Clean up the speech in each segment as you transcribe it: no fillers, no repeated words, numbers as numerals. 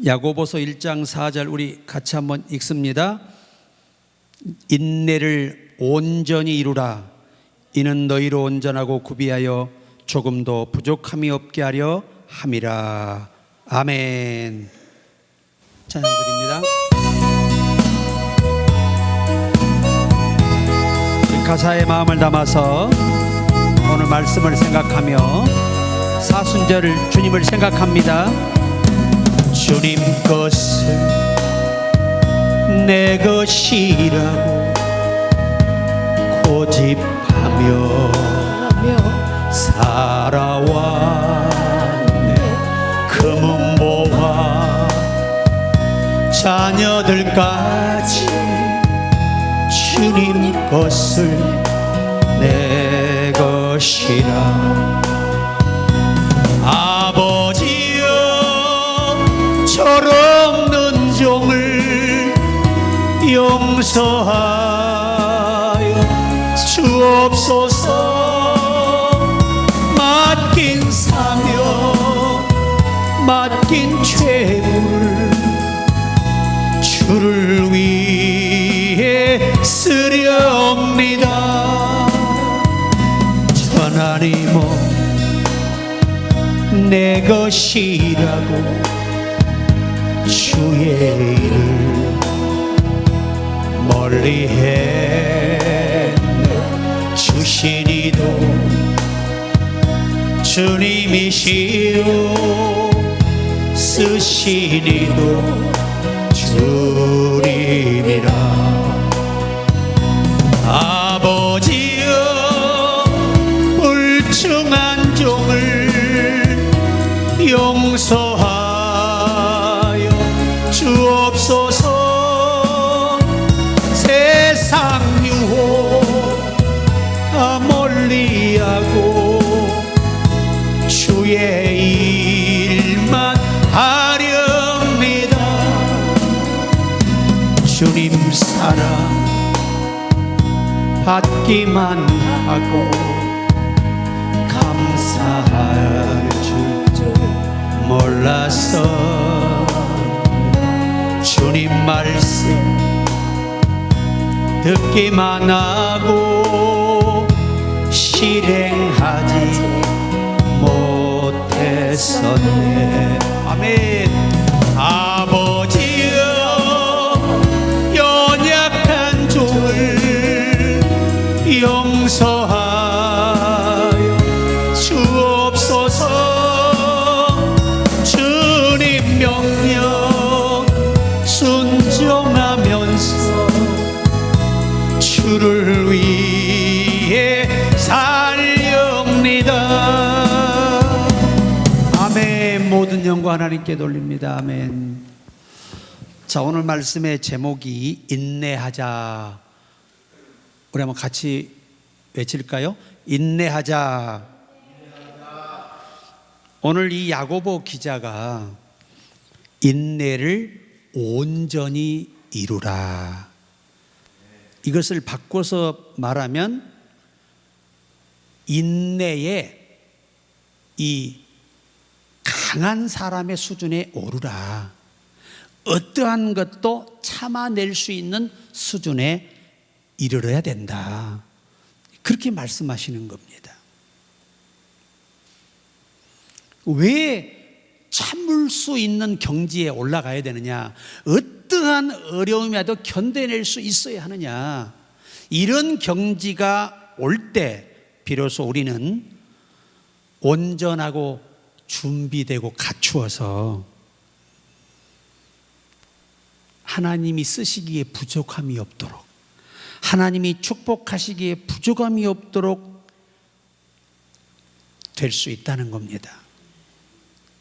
야고보서 1장 4절 우리 같이 한번 읽습니다. 인내를 온전히 이루라. 이는 너희로 온전하고 구비하여 조금도 부족함이 없게 하려 함이라. 아멘. 찬양드립니다. 가사의 마음을 담아서 오늘 말씀을 생각하며 사순절을 주님을 생각합니다. 주님 것을 내 것이라고 고집하며 살아왔네. 금은 보화 자녀들까지 주님 것을 내 것이라. 아버지여 철없는 종을 용서하여 주옵소서. 맡긴 사명 맡긴 죄물 주를 위해 쓰려옵니다. 하나님은 내 것이라고 주의 일을 멀리해 주신 이도 주님이시요 쓰신 이도 주님이라. 아버지여 불충한 종을 용서하여 주옵소서. 세상 유혹 다 멀리하고 주의 일만 하렵니다. 주님 사랑 받기만 하고 감사할 줄 몰라서 주님 말씀 듣기만 하고 실행하지 못했었네. 아멘. 아버지여 연약한 종을 용서하여 주옵소서. 주님 명령 순종하면서 주를 위해 살렵니다. 아멘. 모든 영광 하나님께 돌립니다. 아멘. 자, 오늘 말씀의 제목이 인내하자. 우리 한번 같이 외칠까요? 인내하자. 오늘 이 야고보 기자가 인내를 온전히 이루라, 이것을 바꿔서 말하면 인내의 이 강한 사람의 수준에 오르라. 어떠한 것도 참아낼 수 있는 수준에 이르러야 된다. 그렇게 말씀하시는 겁니다. 왜 참을 수 있는 경지에 올라가야 되느냐? 어떠한 어려움이라도 견뎌낼 수 있어야 하느냐? 이런 경지가 올 때 비로소 우리는 온전하고 준비되고 갖추어서 하나님이 쓰시기에 부족함이 없도록, 하나님이 축복하시기에 부족함이 없도록 될 수 있다는 겁니다.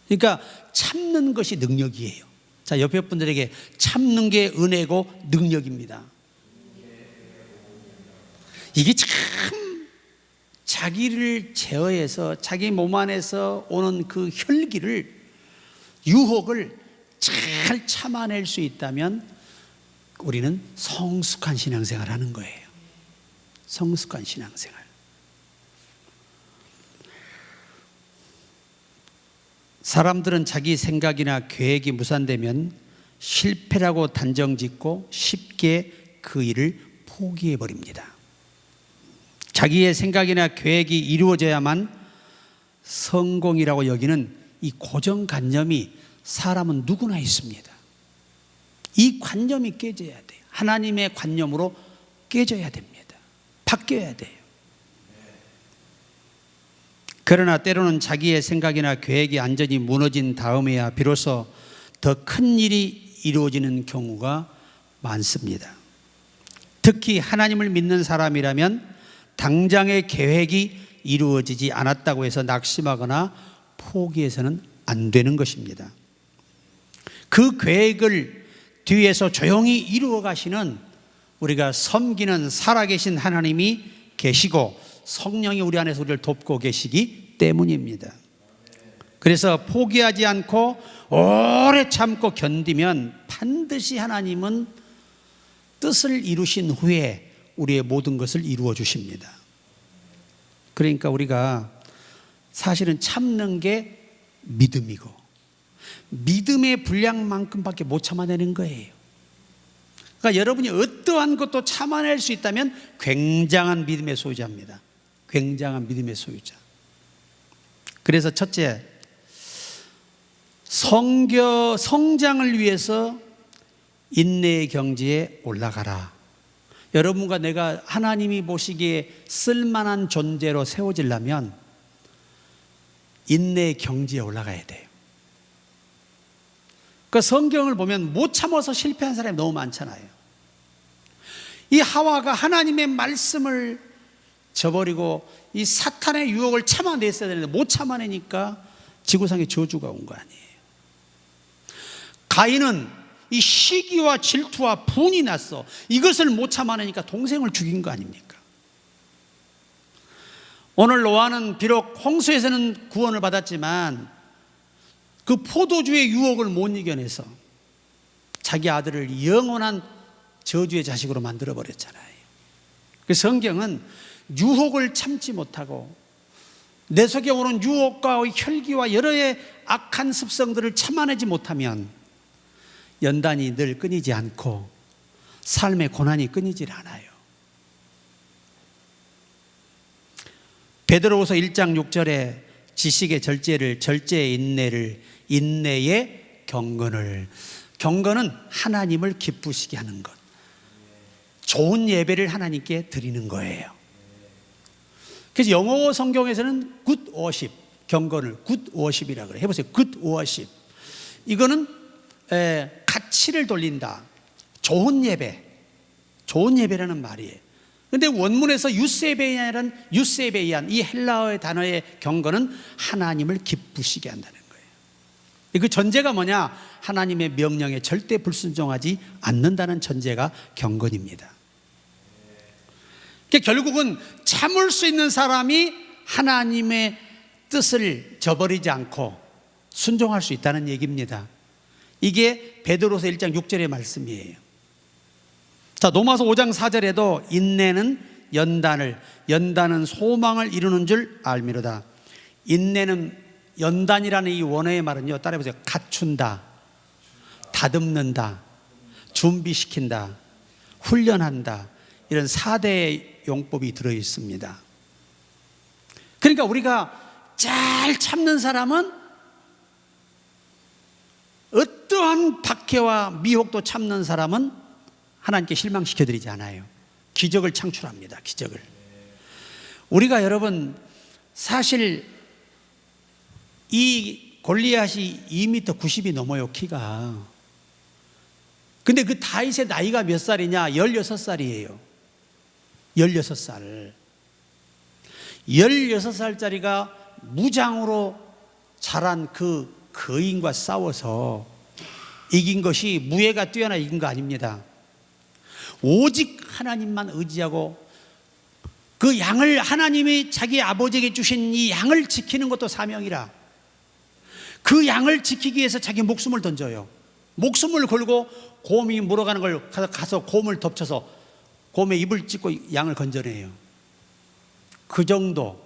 그러니까 참는 것이 능력이에요. 자, 옆에 분들에게 참는 게 은혜고 능력입니다. 이게 참 자기를 제어해서 자기 몸 안에서 오는 그 혈기를, 유혹을 잘 참아낼 수 있다면 우리는 성숙한 신앙생활을 하는 거예요. 성숙한 신앙생활. 사람들은 자기 생각이나 계획이 무산되면 실패라고 단정짓고 쉽게 그 일을 포기해 버립니다. 자기의 생각이나 계획이 이루어져야만 성공이라고 여기는 이 고정관념이 사람은 누구나 있습니다. 이 관념이 깨져야 돼요. 하나님의 관념으로 깨져야 됩니다. 바뀌어야 돼요. 그러나 때로는 자기의 생각이나 계획이 완전히 무너진 다음에야 비로소 더 큰 일이 이루어지는 경우가 많습니다. 특히 하나님을 믿는 사람이라면 당장의 계획이 이루어지지 않았다고 해서 낙심하거나 포기해서는 안 되는 것입니다. 그 계획을 뒤에서 조용히 이루어 가시는 우리가 섬기는 살아계신 하나님이 계시고 성령이 우리 안에서 우리를 돕고 계시기 때문입니다. 그래서 포기하지 않고 오래 참고 견디면 반드시 하나님은 뜻을 이루신 후에 우리의 모든 것을 이루어 주십니다. 그러니까 우리가 사실은 참는 게 믿음이고 믿음의 분량만큼밖에 못 참아내는 거예요. 그러니까 여러분이 어떠한 것도 참아낼 수 있다면 굉장한 믿음의 소유자입니다. 굉장한 믿음의 소유자. 그래서 첫째, 성장을 위해서 인내의 경지에 올라가라. 여러분과 내가 하나님이 보시기에 쓸만한 존재로 세워지려면 인내의 경지에 올라가야 돼요. 그 성경을 보면 못 참아서 실패한 사람이 너무 많잖아요. 이 하와가 하나님의 말씀을 저버리고 이 사탄의 유혹을 참아냈어야 되는데 못 참아내니까 지구상에 저주가 온 거 아니에요. 가인은 이 시기와 질투와 분이 났어. 이것을 못 참아내니까 동생을 죽인 거 아닙니까? 오늘 노아는 비록 홍수에서는 구원을 받았지만 그 포도주의 유혹을 못 이겨내서 자기 아들을 영원한 저주의 자식으로 만들어버렸잖아요. 그 성경은 유혹을 참지 못하고 내 속에 오는 유혹과 혈기와 여러의 악한 습성들을 참아내지 못하면 연단이 늘 끊이지 않고 삶의 고난이 끊이질 않아요. 베드로후서 1장 6절에 지식의 절제를, 절제의 인내를, 인내의 경건을. 경건은 하나님을 기쁘시게 하는 것, 좋은 예배를 하나님께 드리는 거예요. 그래서 영어 성경에서는 good worship, 경건을 good worship이라고 그래요. 해보세요. good worship. 이거는 가치를 돌린다. 좋은 예배, 좋은 예배라는 말이에요. 그런데 원문에서 유세베이아라는 유세베이안, 이 헬라어의 단어의 경건은 하나님을 기쁘시게 한다는 거예요. 그 전제가 뭐냐? 하나님의 명령에 절대 불순종하지 않는다는 전제가 경건입니다. 그러니까 결국은 참을 수 있는 사람이 하나님의 뜻을 저버리지 않고 순종할 수 있다는 얘기입니다. 이게 베드로서 1장 6절의 말씀이에요. 자, 로마서 5장 4절에도 인내는 연단은 소망을 이루는 줄 알미로다. 인내는 연단이라는 이 원어의 말은요, 따라해보세요. 갖춘다, 다듬는다, 준비시킨다, 훈련한다, 이런 4대의 용법이 들어있습니다. 그러니까 우리가 잘 참는 사람은 어떠한 박해와 미혹도 참는 사람은 하나님께 실망시켜드리지 않아요. 기적을 창출합니다. 기적을. 우리가 여러분 사실 이 골리앗이 2m 90이 넘어요. 키가. 근데 그 다윗의 나이가 몇 살이냐? 16살이에요 16살 16살짜리가 무장으로 자란 그 거인과 싸워서 이긴 것이 무예가 뛰어나 이긴 거 아닙니다. 오직 하나님만 의지하고 그 양을, 하나님이 자기 아버지에게 주신 이 양을 지키는 것도 사명이라 그 양을 지키기 위해서 자기 목숨을 던져요. 목숨을 걸고 곰이 물어가는 걸 가서 곰을 덮쳐서 곰의 입을 찢고 양을 건져내요. 그 정도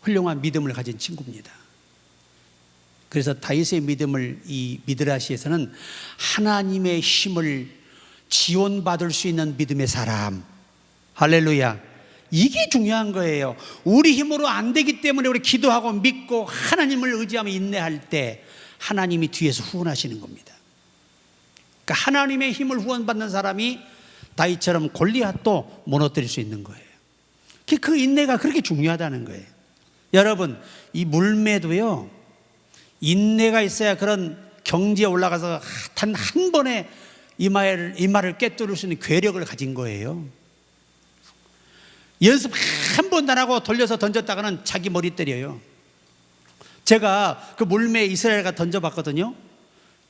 훌륭한 믿음을 가진 친구입니다. 그래서 다윗의 믿음을 이 미드라시에서는 하나님의 힘을 지원받을 수 있는 믿음의 사람, 할렐루야, 이게 중요한 거예요. 우리 힘으로 안 되기 때문에 우리 기도하고 믿고 하나님을 의지하며 인내할 때 하나님이 뒤에서 후원하시는 겁니다. 그러니까 하나님의 힘을 후원받는 사람이 다윗처럼 골리앗도 무너뜨릴 수 있는 거예요. 그 인내가 그렇게 중요하다는 거예요. 여러분, 이 물매도요, 인내가 있어야 그런 경지에 올라가서 단 한 번에 이마를 꿰뚫을 수 있는 괴력을 가진 거예요. 연습 한 번도 안 하고 돌려서 던졌다가는 자기 머리 때려요. 제가 그 물매 이스라엘가 던져봤거든요.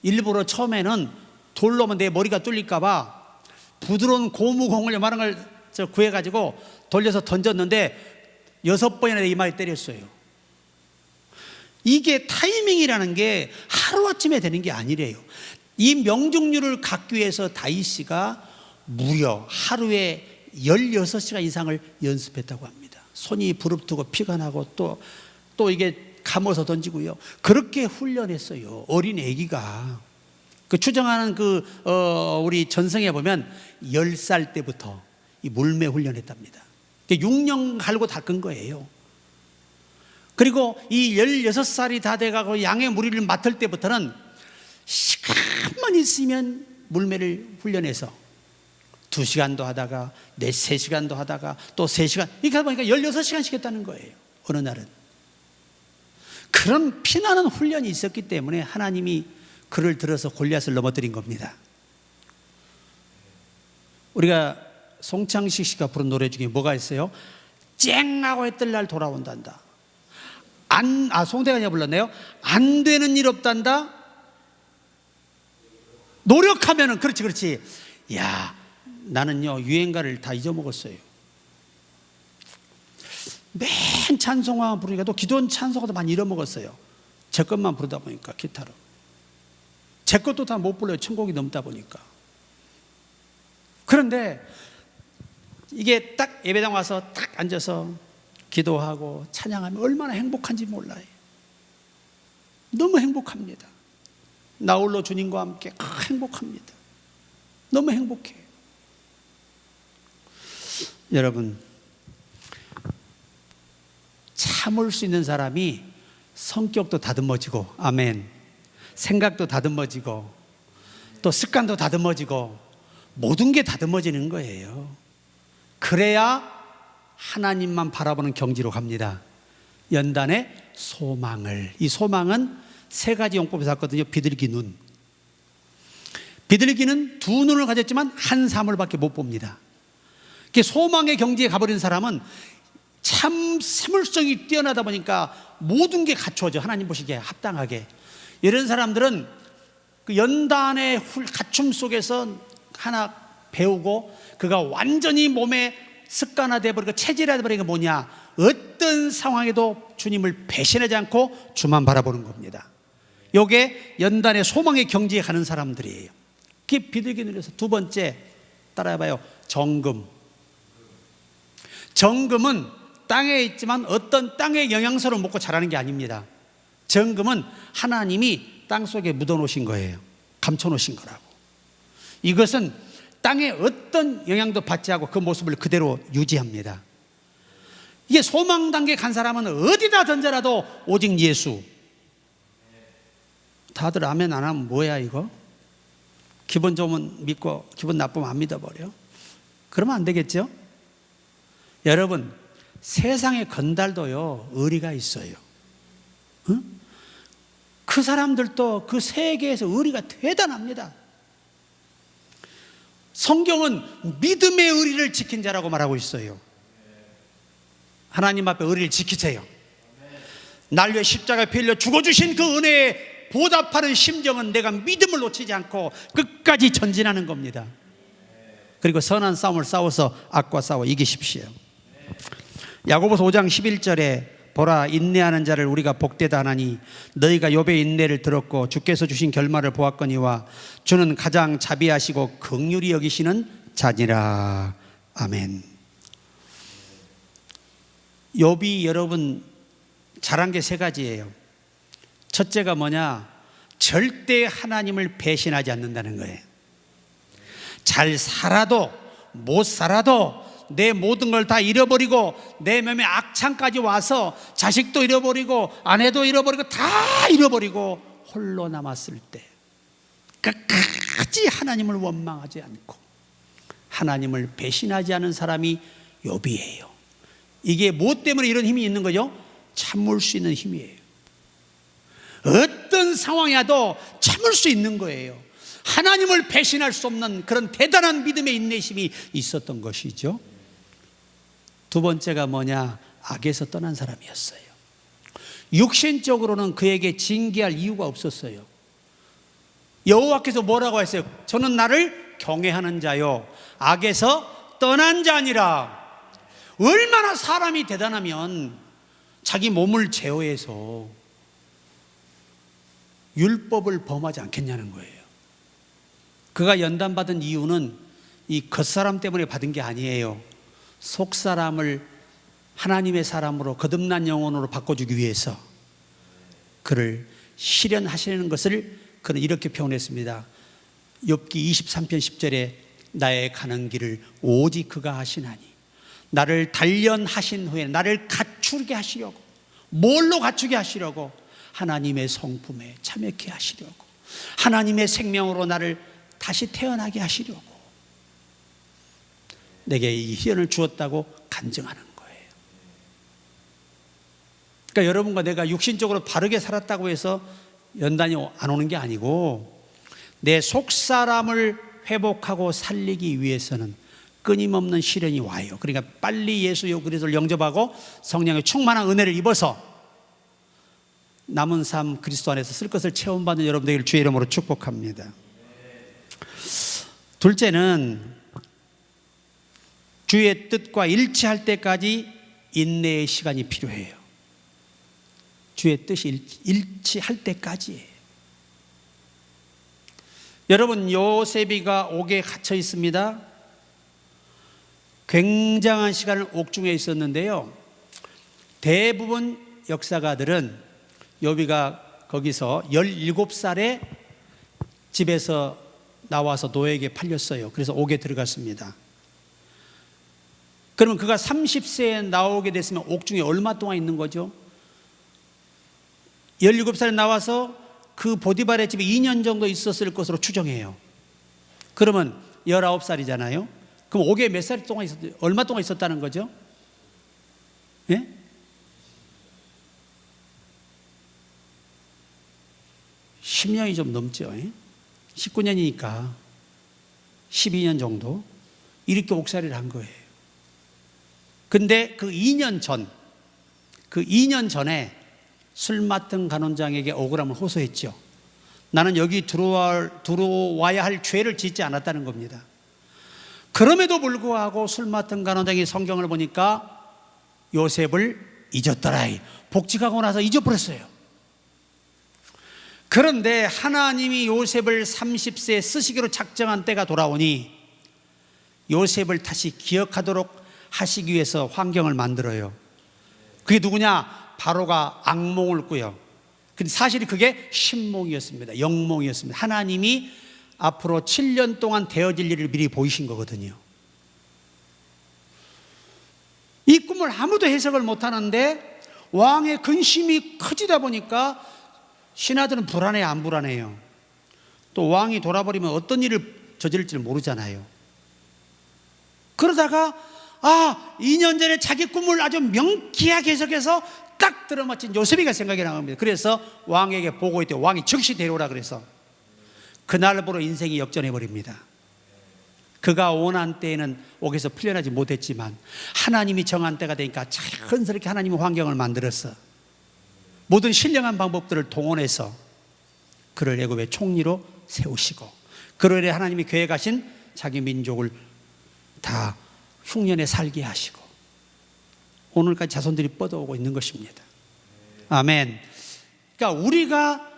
일부러 처음에는 돌로 오면 내 머리가 뚫릴까 봐 부드러운 고무공을 요만한 걸 구해가지고 돌려서 던졌는데 6번이나 이마에 때렸어요. 이게 타이밍이라는 게 하루아침에 되는 게 아니래요. 이 명중률을 갖기 위해서 다윗이가 무려 하루에 16시간 이상을 연습했다고 합니다. 손이 부릅뜨고 피가 나고 또 이게 감아서 던지고요. 그렇게 훈련했어요. 어린 애기가. 그 추정하는 우리 전성에 보면 10살 때부터 이 물매 훈련했답니다. 6년 갈고 닦은 거예요. 그리고 이 16살이 다 돼가고 양의 무리를 맡을 때부터는 시간만 있으면 물매를 훈련해서 2시간도 하다가 3시간도 하다가 또 3시간, 이렇게 하다 보니까 16시간씩 했다는 거예요. 어느 날은. 그런 피나는 훈련이 있었기 때문에 하나님이 그를 들어서 골리앗을 넘어뜨린 겁니다. 우리가 송창식 씨가 부른 노래 중에 뭐가 있어요? 쨍하고 했던 날 돌아온단다. 송대관이가 불렀네요. 안 되는 일 없단다. 노력하면은, 그렇지. 야, 나는요 유행가를 다 잊어먹었어요. 맨 찬송가 부르니까 또 기도원 찬송가도 많이 잃어먹었어요. 제 것만 부르다 보니까 기타로. 제 것도 다 못 불러요. 천곡이 넘다 보니까. 그런데 이게 딱 예배당 와서 딱 앉아서 기도하고 찬양하면 얼마나 행복한지 몰라요. 너무 행복합니다. 나홀로 주님과 함께 행복합니다. 너무 행복해요. 여러분, 참을 수 있는 사람이 성격도 다듬어지고, 아멘, 생각도 다듬어지고, 또 습관도 다듬어지고, 모든 게 다듬어지는 거예요. 그래야 하나님만 바라보는 경지로 갑니다. 연단의 소망을. 이 소망은 3가지 용법을 샀거든요. 비둘기 눈. 비둘기는 2 눈을 가졌지만 한 사물밖에 못 봅니다. 소망의 경지에 가버린 사람은 참 사물성이 뛰어나다 보니까 모든 게 갖춰져. 하나님 보시기에 합당하게. 이런 사람들은 그 연단의 갖춤 속에서 하나 배우고 그가 완전히 몸에 습관화되어 버리고 체질화되어 버리는 게 뭐냐? 어떤 상황에도 주님을 배신하지 않고 주만 바라보는 겁니다. 이게 연단의 소망의 경지에 가는 사람들이에요. 그게 비둘기 눈에서 2번째 따라해봐요. 정금. 정금은 땅에 있지만 어떤 땅의 영양소를 먹고 자라는 게 아닙니다. 정금은 하나님이 땅 속에 묻어놓으신 거예요. 감춰놓으신 거라고. 이것은 땅에 어떤 영향도 받지 않고 그 모습을 그대로 유지합니다. 이게 소망 단계에 간 사람은 어디다 던져라도 오직 예수. 다들 아멘 안 하면 뭐야 이거? 기분 좋으면 믿고 기분 나쁘면 안 믿어버려. 그러면 안 되겠죠? 여러분, 세상의 건달도요 의리가 있어요. 응? 그 사람들도 그 세계에서 의리가 대단합니다. 성경은 믿음의 의리를 지킨 자라고 말하고 있어요. 하나님 앞에 의리를 지키세요. 날 위해 십자가에 피 흘려 죽어주신 그 은혜에 보답하는 심정은 내가 믿음을 놓치지 않고 끝까지 전진하는 겁니다. 그리고 선한 싸움을 싸워서 악과 싸워 이기십시오. 야고보서 5장 11절에 보라, 인내하는 자를 우리가 복되다 하나니 너희가 욥의 인내를 들었고 주께서 주신 결말을 보았거니와 주는 가장 자비하시고 긍휼히 여기시는 자니라. 아멘. 욥이 여러분 잘한 게 3가지예요. 첫째가 뭐냐? 절대 하나님을 배신하지 않는다는 거예요. 잘 살아도 못 살아도 내 모든 걸 다 잃어버리고 내 몸에 악창까지 와서 자식도 잃어버리고 아내도 잃어버리고 다 잃어버리고 홀로 남았을 때 끝까지 하나님을 원망하지 않고 하나님을 배신하지 않은 사람이 욥이에요. 이게 무엇 때문에 이런 힘이 있는 거죠? 참을 수 있는 힘이에요. 어떤 상황이라도 참을 수 있는 거예요. 하나님을 배신할 수 없는 그런 대단한 믿음의 인내심이 있었던 것이죠. 두 번째가 뭐냐? 악에서 떠난 사람이었어요. 육신적으로는 그에게 징계할 이유가 없었어요. 여호와께서 뭐라고 했어요? 저는 나를 경외하는 자요 악에서 떠난 자니라. 얼마나 사람이 대단하면 자기 몸을 제어해서 율법을 범하지 않겠냐는 거예요. 그가 연단받은 이유는 이 겉사람 때문에 받은 게 아니에요. 속사람을 하나님의 사람으로 거듭난 영혼으로 바꿔주기 위해서 그를 실현하시는 것을 그는 이렇게 표현했습니다. 욥기 23편 10절에 나의 가는 길을 오직 그가 하시나니 나를 단련하신 후에 나를 갖추게 하시려고. 뭘로 갖추게 하시려고? 하나님의 성품에 참여케 하시려고. 하나님의 생명으로 나를 다시 태어나게 하시려고 내게 이 희연을 주었다고 간증하는 거예요. 그러니까 여러분과 내가 육신적으로 바르게 살았다고 해서 연단이 안 오는 게 아니고 내 속사람을 회복하고 살리기 위해서는 끊임없는 시련이 와요. 그러니까 빨리 예수 그리스도를 영접하고 성령의 충만한 은혜를 입어서 남은 삶 그리스도 안에서 쓸 것을 체험받는 여러분들을 주의 이름으로 축복합니다. 둘째는 주의 뜻과 일치할 때까지 인내의 시간이 필요해요. 주의 뜻이 일치할 때까지예요. 여러분, 요셉이가 옥에 갇혀 있습니다. 굉장한 시간을 옥중에 있었는데요. 대부분 역사가들은 욥이가 거기서 17살에 집에서 나와서 노예에게 팔렸어요. 그래서 옥에 들어갔습니다. 그러면 그가 30세에 나오게 됐으면 옥중에 얼마 동안 있는 거죠? 17살에 나와서 그 보디발의 집에 2년 정도 있었을 것으로 추정해요. 그러면 19살이잖아요. 그럼 옥에 몇 살 동안 얼마 동안 있었다는 거죠? 예? (10년이) 좀 넘죠. 19년이니까 12년 정도 이렇게 옥살이를 한 거예요. 근데 그 2년 전에 술 맡은 간원장에게 억울함을 호소했죠. 나는 여기 들어와야 할 죄를 짓지 않았다는 겁니다. 그럼에도 불구하고 술 맡은 간원장이 성경을 보니까 요셉을 잊었더라. 복직하고 나서 잊어버렸어요. 그런데 하나님이 요셉을 30세에 쓰시기로 작정한 때가 돌아오니 요셉을 다시 기억하도록 하시기 위해서 환경을 만들어요. 그게 누구냐? 바로가 악몽을 꾸요. 근데 사실 그게 신몽이었습니다. 영몽이었습니다. 하나님이 앞으로 7년 동안 되어질 일을 미리 보이신 거거든요. 이 꿈을 아무도 해석을 못하는데 왕의 근심이 커지다 보니까 신하들은 불안해요, 안 불안해요? 또 왕이 돌아버리면 어떤 일을 저지를지 모르잖아요. 그러다가 2년 전에 자기 꿈을 아주 명쾌하게 해석해서 딱 들어맞힌 요셉이가 생각이 나옵니다. 그래서 왕에게 보고했대요. 왕이 즉시 데려오라 그래서 그날부로 인생이 역전해버립니다. 그가 원한 때에는 옥에서 풀려나지 못했지만 하나님이 정한 때가 되니까 자연스럽게 하나님의 환경을 만들어서 모든 신령한 방법들을 동원해서 그를 애굽의 총리로 세우시고 그로 인해 하나님이 계획하신 자기 민족을 다 흉년에 살게 하시고 오늘까지 자손들이 뻗어오고 있는 것입니다. 아멘. 그러니까 우리가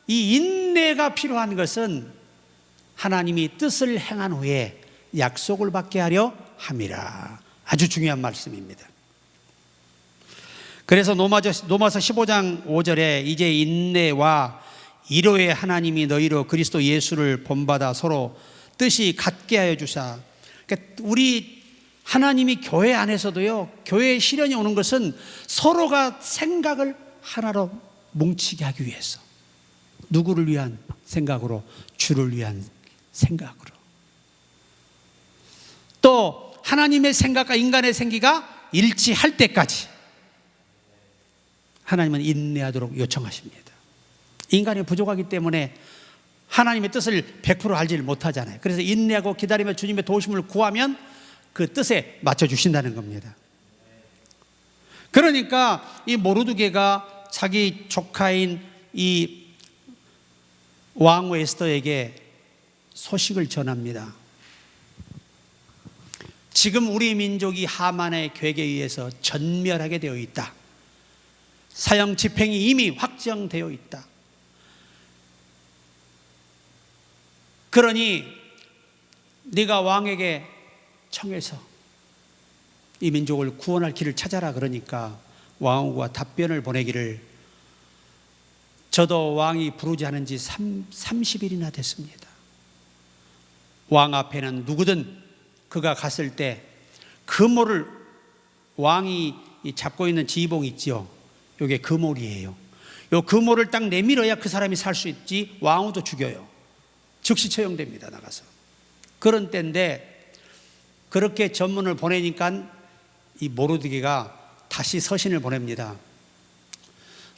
이 인내가 필요한 것은 하나님이 뜻을 행한 후에 약속을 받게 하려 함이라. 아주 중요한 말씀입니다. 그래서 로마서 15장 5절에 이제 인내와 이로의 하나님이 너희로 그리스도 예수를 본받아 서로 뜻이 같게 하여 주사. 그러니까 우리 하나님이 교회 안에서도요, 교회에 시련이 오는 것은 서로가 생각을 하나로 뭉치게 하기 위해서. 누구를 위한 생각으로? 주를 위한 생각으로. 또 하나님의 생각과 인간의 생기가 일치할 때까지 하나님은 인내하도록 요청하십니다. 인간이 부족하기 때문에 하나님의 뜻을 100% 알지를 못하잖아요. 그래서 인내하고 기다리며 주님의 도우심을 구하면 그 뜻에 맞춰주신다는 겁니다. 그러니까 이 모르드게가 자기 조카인 이 왕후 에스더에게 소식을 전합니다. 지금 우리 민족이 하만의 계획에 의해서 전멸하게 되어 있다. 사형 집행이 이미 확정되어 있다. 그러니 네가 왕에게 청해서 이 민족을 구원할 길을 찾아라. 그러니까 왕후가 답변을 보내기를, 저도 왕이 부르지 않은 지 30일이나 됐습니다. 왕 앞에는 누구든 그가 갔을 때 그모를, 왕이 잡고 있는 지휘봉 있죠, 이게 그모리예요. 요 그모를 딱 내밀어야 그 사람이 살 수 있지, 왕후도 죽여요. 즉시 처형됩니다. 나가서. 그런 때인데 그렇게 전문을 보내니까 이 모르드게가 다시 서신을 보냅니다.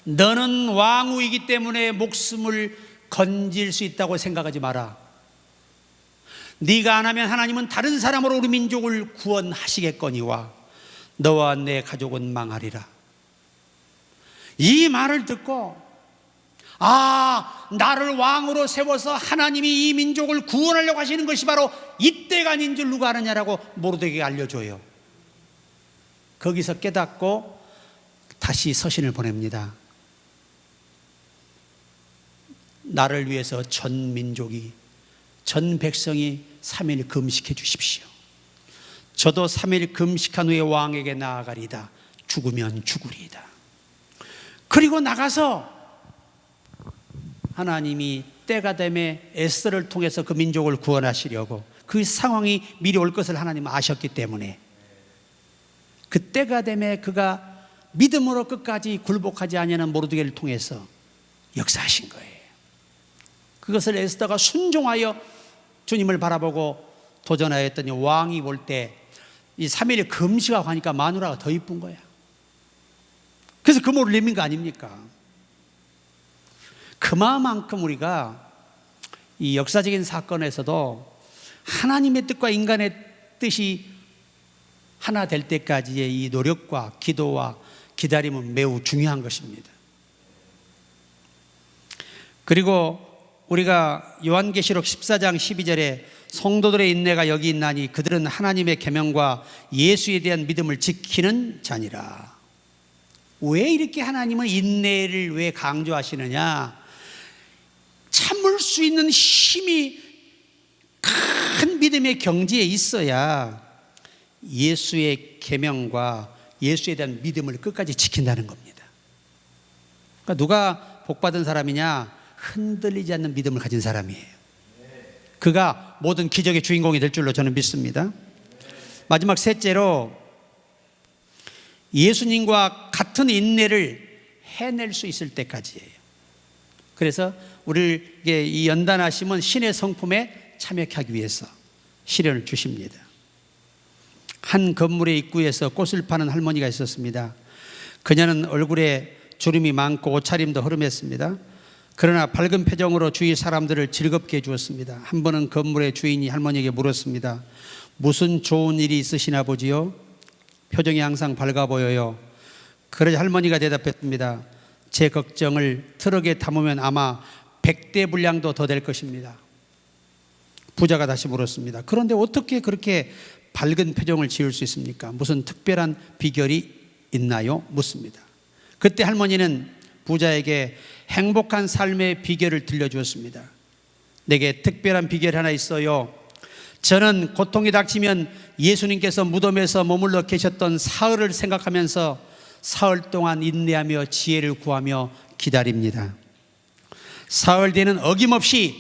너는 왕후이기 때문에 목숨을 건질 수 있다고 생각하지 마라. 네가 안 하면 하나님은 다른 사람으로 우리 민족을 구원하시겠거니와 너와 내 가족은 망하리라. 이 말을 듣고, 나를 왕으로 세워서 하나님이 이 민족을 구원하려고 하시는 것이 바로 이때가 아닌 줄 누가 아느냐라고 모르드게가 알려줘요. 거기서 깨닫고 다시 서신을 보냅니다. 나를 위해서 전 민족이, 전 백성이 3일 금식해 주십시오. 저도 3일 금식한 후에 왕에게 나아가리다. 죽으면 죽으리이다. 그리고 나가서 하나님이 때가 되매 에스더를 통해서 그 민족을 구원하시려고, 그 상황이 미리 올 것을 하나님은 아셨기 때문에 그 때가 되매 그가 믿음으로 끝까지 굴복하지 아니하는 모르드게를 통해서 역사하신 거예요. 그것을 에스더가 순종하여 주님을 바라보고 도전하였더니 왕이 볼 때 이 3일 금식하고 하니까 마누라가 더 이쁜 거야. 그래서 그모를 내민 거 아닙니까? 그만큼 우리가 이 역사적인 사건에서도 하나님의 뜻과 인간의 뜻이 하나 될 때까지의 이 노력과 기도와 기다림은 매우 중요한 것입니다. 그리고 우리가 요한계시록 14장 12절에 성도들의 인내가 여기 있나니 그들은 하나님의 계명과 예수에 대한 믿음을 지키는 자니라. 왜 이렇게 하나님은 인내를 왜 강조하시느냐? 참을 수 있는 힘이 큰 믿음의 경지에 있어야 예수의 계명과 예수에 대한 믿음을 끝까지 지킨다는 겁니다. 그러니까 누가 복받은 사람이냐? 흔들리지 않는 믿음을 가진 사람이에요. 그가 모든 기적의 주인공이 될 줄로 저는 믿습니다. 마지막 셋째로, 예수님과 같은 인내를 해낼 수 있을 때까지예요. 그래서 우리에게 이 연단하심은 신의 성품에 참여하게 하기 위해서 시련을 주십니다. 한 건물의 입구에서 꽃을 파는 할머니가 있었습니다. 그녀는 얼굴에 주름이 많고 옷차림도 흐름했습니다. 그러나 밝은 표정으로 주위 사람들을 즐겁게 해주었습니다. 한 번은 건물의 주인이 할머니에게 물었습니다. 무슨 좋은 일이 있으시나 보지요? 표정이 항상 밝아 보여요. 그러자 할머니가 대답했습니다. 제 걱정을 트럭에 담으면 아마 100대 분량도 더 될 것입니다. 부자가 다시 물었습니다. 그런데 어떻게 그렇게 밝은 표정을 지을 수 있습니까? 무슨 특별한 비결이 있나요? 묻습니다. 그때 할머니는 부자에게 행복한 삶의 비결을 들려주었습니다. 내게 특별한 비결 하나 있어요. 저는 고통이 닥치면 예수님께서 무덤에서 머물러 계셨던 사흘을 생각하면서 사흘 동안 인내하며 지혜를 구하며 기다립니다. 사흘 뒤에는 어김없이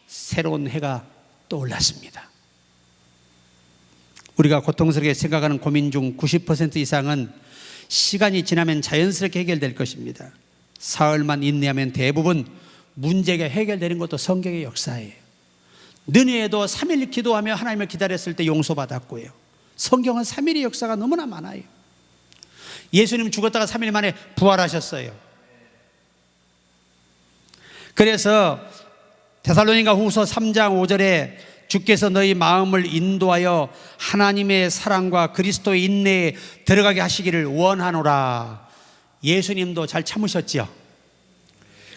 새로운 해가 떠올랐습니다. 우리가 고통스럽게 생각하는 고민 중 90% 이상은 시간이 지나면 자연스럽게 해결될 것입니다. 사흘만 인내하면 대부분 문제가 해결되는 것도 성경의 역사예요. 느헤미야도 3일 기도하며 하나님을 기다렸을 때 용서받았고요. 성경은 3일의 역사가 너무나 많아요. 예수님 죽었다가 3일 만에 부활하셨어요. 그래서 데살로니가 후서 3장 5절에 주께서 너희 마음을 인도하여 하나님의 사랑과 그리스도의 인내에 들어가게 하시기를 원하노라. 예수님도 잘 참으셨죠.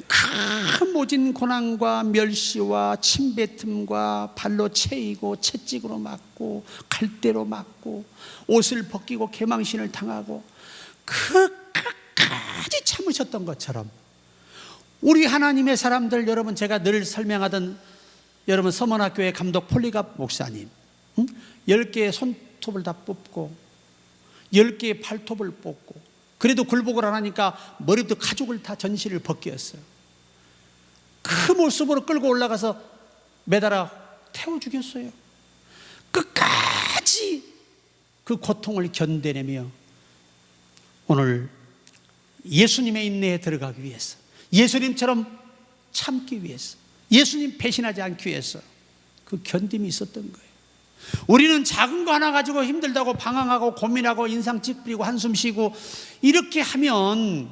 큰 모진 고난과 멸시와 침뱉음과 발로 채이고 채찍으로 맞고 칼대로 맞고 옷을 벗기고 개망신을 당하고 그 끝까지 참으셨던 것처럼 우리 하나님의 사람들, 여러분, 제가 늘 설명하던 여러분 서문학교의 감독 폴리갑 목사님, 10개의 손톱을 다 뽑고 10개의 발톱을 뽑고 그래도 굴복을 안 하니까 머리부터 가죽을 다 전신을 벗겼어요. 그 모습으로 끌고 올라가서 매달아 태워 죽였어요. 끝까지 그 고통을 견뎌내며 오늘 예수님의 인내에 들어가기 위해서, 예수님처럼 참기 위해서, 예수님 배신하지 않기 위해서 그 견딤이 있었던 거예요. 우리는 작은 거 하나 가지고 힘들다고 방황하고 고민하고 인상 찌푸리고 한숨 쉬고 이렇게 하면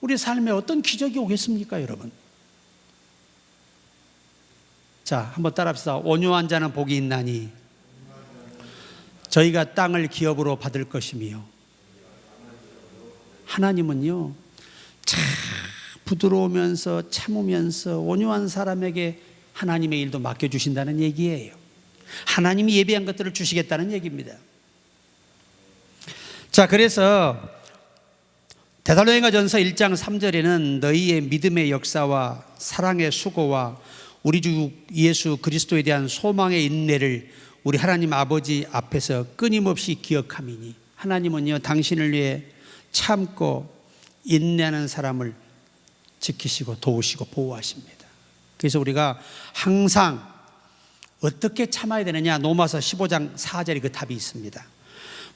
우리 삶에 어떤 기적이 오겠습니까, 여러분? 자, 한번 따라합시다. 온유한 자는 복이 있나니 저희가 땅을 기업으로 받을 것이며, 하나님은요 참 부드러우면서 참으면서 온유한 사람에게 하나님의 일도 맡겨주신다는 얘기예요. 하나님이 예비한 것들을 주시겠다는 얘기입니다. 자, 그래서 데살로니가전서 1장 3절에는 너희의 믿음의 역사와 사랑의 수고와 우리 주 예수 그리스도에 대한 소망의 인내를 우리 하나님 아버지 앞에서 끊임없이 기억함이니, 하나님은요 당신을 위해 참고 인내하는 사람을 지키시고 도우시고 보호하십니다. 그래서 우리가 항상 어떻게 참아야 되느냐, 로마서 15장 4절에 그 답이 있습니다.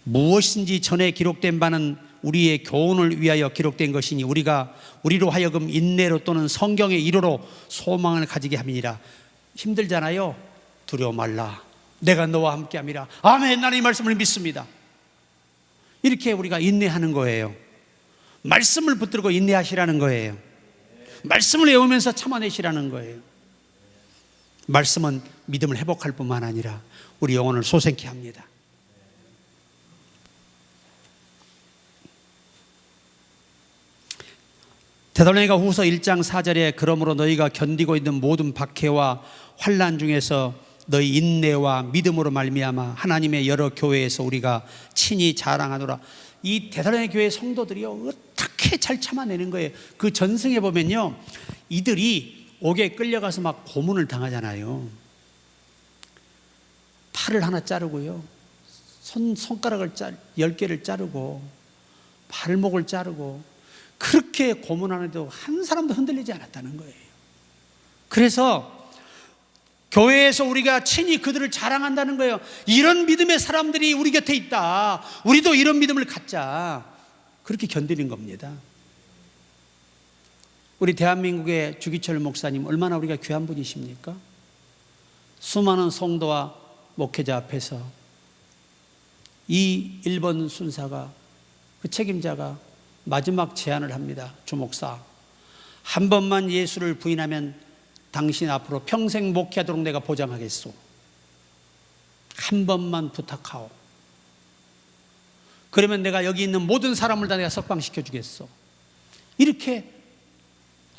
무엇인지 전에 기록된 바는 우리의 교훈을 위하여 기록된 것이니 우리로 하여금 인내로 또는 성경의 이로로 소망을 가지게 함이니라. 힘들잖아요. 두려워 말라, 내가 너와 함께 함이라. 아멘. 나는 이 말씀을 믿습니다. 이렇게 우리가 인내하는 거예요. 말씀을 붙들고 인내하시라는 거예요. 말씀을 외우면서 참아내시라는 거예요. 말씀은 믿음을 회복할 뿐만 아니라 우리 영혼을 소생케 합니다. 데살로니가 후서 1장 4절에 그러므로 너희가 견디고 있는 모든 박해와 환난 중에서 너희 인내와 믿음으로 말미암아 하나님의 여러 교회에서 우리가 친히 자랑하노라. 이 데살로니가 교회 성도들이요 어떻게 잘 참아내는 거예요. 그 전승에 보면요 이들이 옥에 끌려가서 막 고문을 당하잖아요. 팔을 하나 자르고요, 손가락을 10개를 자르고 발목을 자르고 그렇게 고문하는데도 한 사람도 흔들리지 않았다는 거예요. 그래서 교회에서 우리가 친히 그들을 자랑한다는 거예요. 이런 믿음의 사람들이 우리 곁에 있다, 우리도 이런 믿음을 갖자, 그렇게 견디는 겁니다. 우리 대한민국의 주기철 목사님 얼마나 우리가 귀한 분이십니까? 수많은 성도와 목회자 앞에서 이 1번 순사가, 그 책임자가 마지막 제안을 합니다. 주 목사, 한 번만 예수를 부인하면 당신 앞으로 평생 목회하도록 내가 보장하겠소. 한 번만 부탁하오. 그러면 내가 여기 있는 모든 사람을 다 내가 석방시켜 주겠소. 이렇게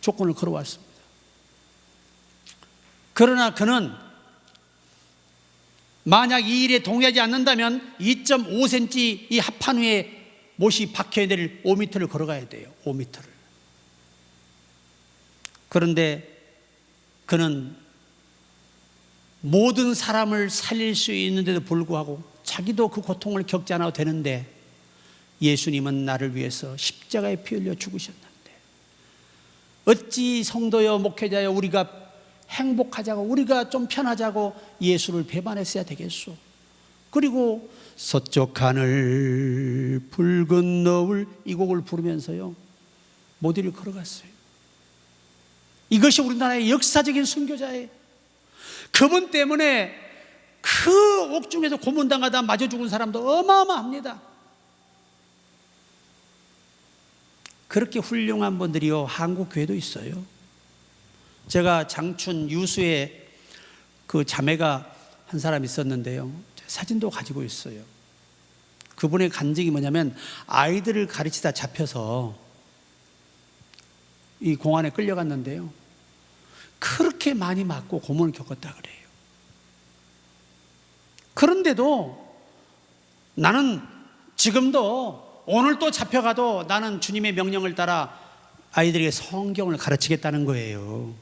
조건을 걸어왔습니다. 그러나 그는 만약 이 일에 동의하지 않는다면 2.5cm 이 합판 위에 못이 박혀내릴 5m를 걸어가야 돼요. 5m를. 그런데 그는 모든 사람을 살릴 수 있는데도 불구하고 자기도 그 고통을 겪지 않아도 되는데 예수님은 나를 위해서 십자가에 피 흘려 죽으셨는데 어찌 성도여 목회자여 우리가 행복하자고, 우리가 좀 편하자고 예수를 배반했어야 되겠소. 그리고 서쪽 하늘 붉은 너울 이 곡을 부르면서요 못 이를 걸어갔어요. 이것이 우리나라의 역사적인 순교자예요. 그분 때문에 그 옥중에서 고문당하다 맞아 죽은 사람도 어마어마합니다. 그렇게 훌륭한 분들이요 한국 교회도 있어요. 제가 장춘 유수에 그 자매가 한 사람 있었는데요, 사진도 가지고 있어요. 그분의 간증이 뭐냐면 아이들을 가르치다 잡혀서 이 공안에 끌려갔는데요, 그렇게 많이 맞고 고문을 겪었다 그래요. 그런데도 나는 지금도 오늘 또 잡혀가도 나는 주님의 명령을 따라 아이들에게 성경을 가르치겠다는 거예요.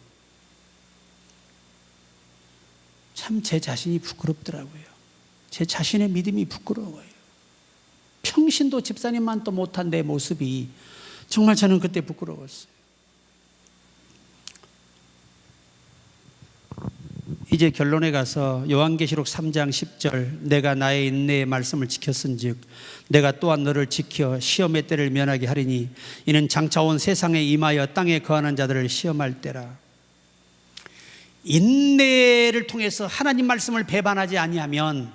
참 제 자신이 부끄럽더라고요. 제 자신의 믿음이 부끄러워요. 평신도 집사님만 또 못한 내 모습이 정말 저는 그때 부끄러웠어요. 이제 결론에 가서 요한계시록 3장 10절, 내가 나의 인내의 말씀을 지켰은즉 내가 또한 너를 지켜 시험의 때를 면하게 하리니 이는 장차 온 세상에 임하여 땅에 거하는 자들을 시험할 때라. 인내를 통해서 하나님 말씀을 배반하지 아니하면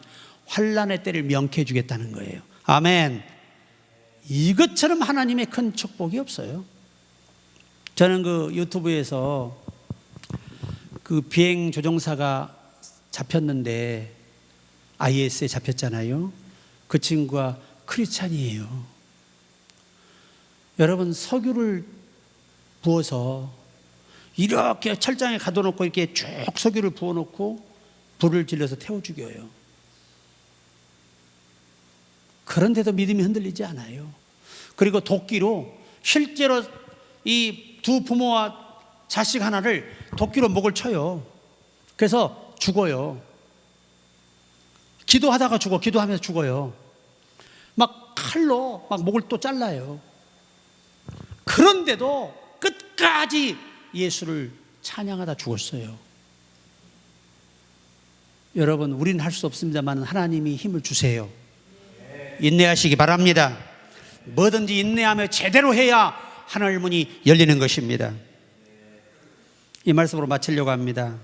환난의 때를 명쾌해 주겠다는 거예요. 아멘. 이것처럼 하나님의 큰 축복이 없어요. 저는 그 유튜브에서 그 비행 조종사가 잡혔는데 IS에 잡혔잖아요. 그 친구가 크리스찬이에요. 여러분, 석유를 부어서 이렇게 철장에 가둬놓고 이렇게 쭉 석유를 부어놓고 불을 질러서 태워 죽여요. 그런데도 믿음이 흔들리지 않아요. 그리고 도끼로 실제로 이 두 부모와 자식 하나를 도끼로 목을 쳐요. 그래서 죽어요. 기도하다가 죽어, 기도하면서 죽어요. 막 칼로 막 목을 또 잘라요. 그런데도 끝까지 예수를 찬양하다 죽었어요. 여러분, 우리는 할 수 없습니다만 하나님이 힘을 주세요. 인내하시기 바랍니다. 뭐든지 인내하며 제대로 해야 하늘 문이 열리는 것입니다. 이 말씀으로 마치려고 합니다.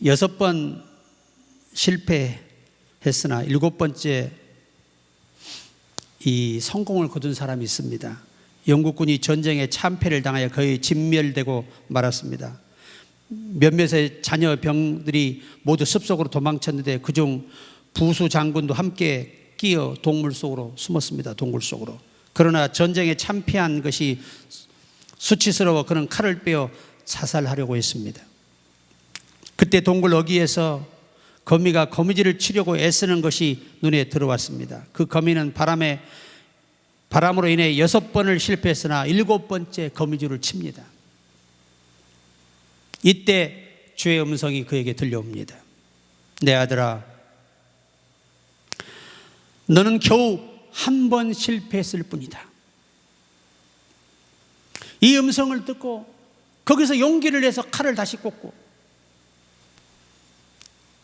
6번 실패했으나 7번째 이 성공을 거둔 사람이 있습니다. 영국군이 전쟁에 참패를 당하여 거의 진멸되고 말았습니다. 몇몇의 자녀 병들이 모두 습속으로 도망쳤는데 그중 부수 장군도 함께 끼어 동물 속으로 숨었습니다. 동굴 속으로. 그러나 전쟁에 참패한 것이 수치스러워 그는 칼을 빼어 자살하려고 했습니다. 그때 동굴 어귀에서 거미가 거미줄을 치려고 애쓰는 것이 눈에 들어왔습니다. 그 거미는 바람으로 인해 6번을 실패했으나 7번째 거미줄을 칩니다. 이때 주의 음성이 그에게 들려옵니다. 내 아들아, 너는 겨우 한 번 실패했을 뿐이다. 이 음성을 듣고 거기서 용기를 내서 칼을 다시 꽂고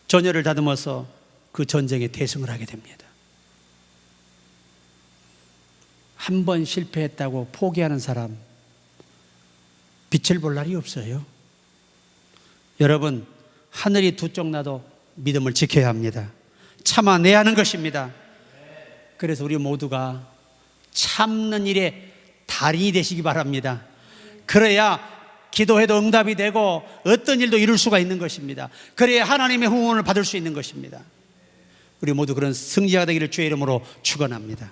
전열을 다듬어서 그 전쟁에 대승을 하게 됩니다. 한 번 실패했다고 포기하는 사람 빛을 볼 날이 없어요. 여러분, 하늘이 두 쪽 나도 믿음을 지켜야 합니다. 참아내야 하는 것입니다. 그래서 우리 모두가 참는 일에 달인이 되시기 바랍니다. 그래야 기도해도 응답이 되고 어떤 일도 이룰 수가 있는 것입니다. 그래야 하나님의 후원을 받을 수 있는 것입니다. 우리 모두 그런 승리자가 되기를 주의 이름으로 축원합니다.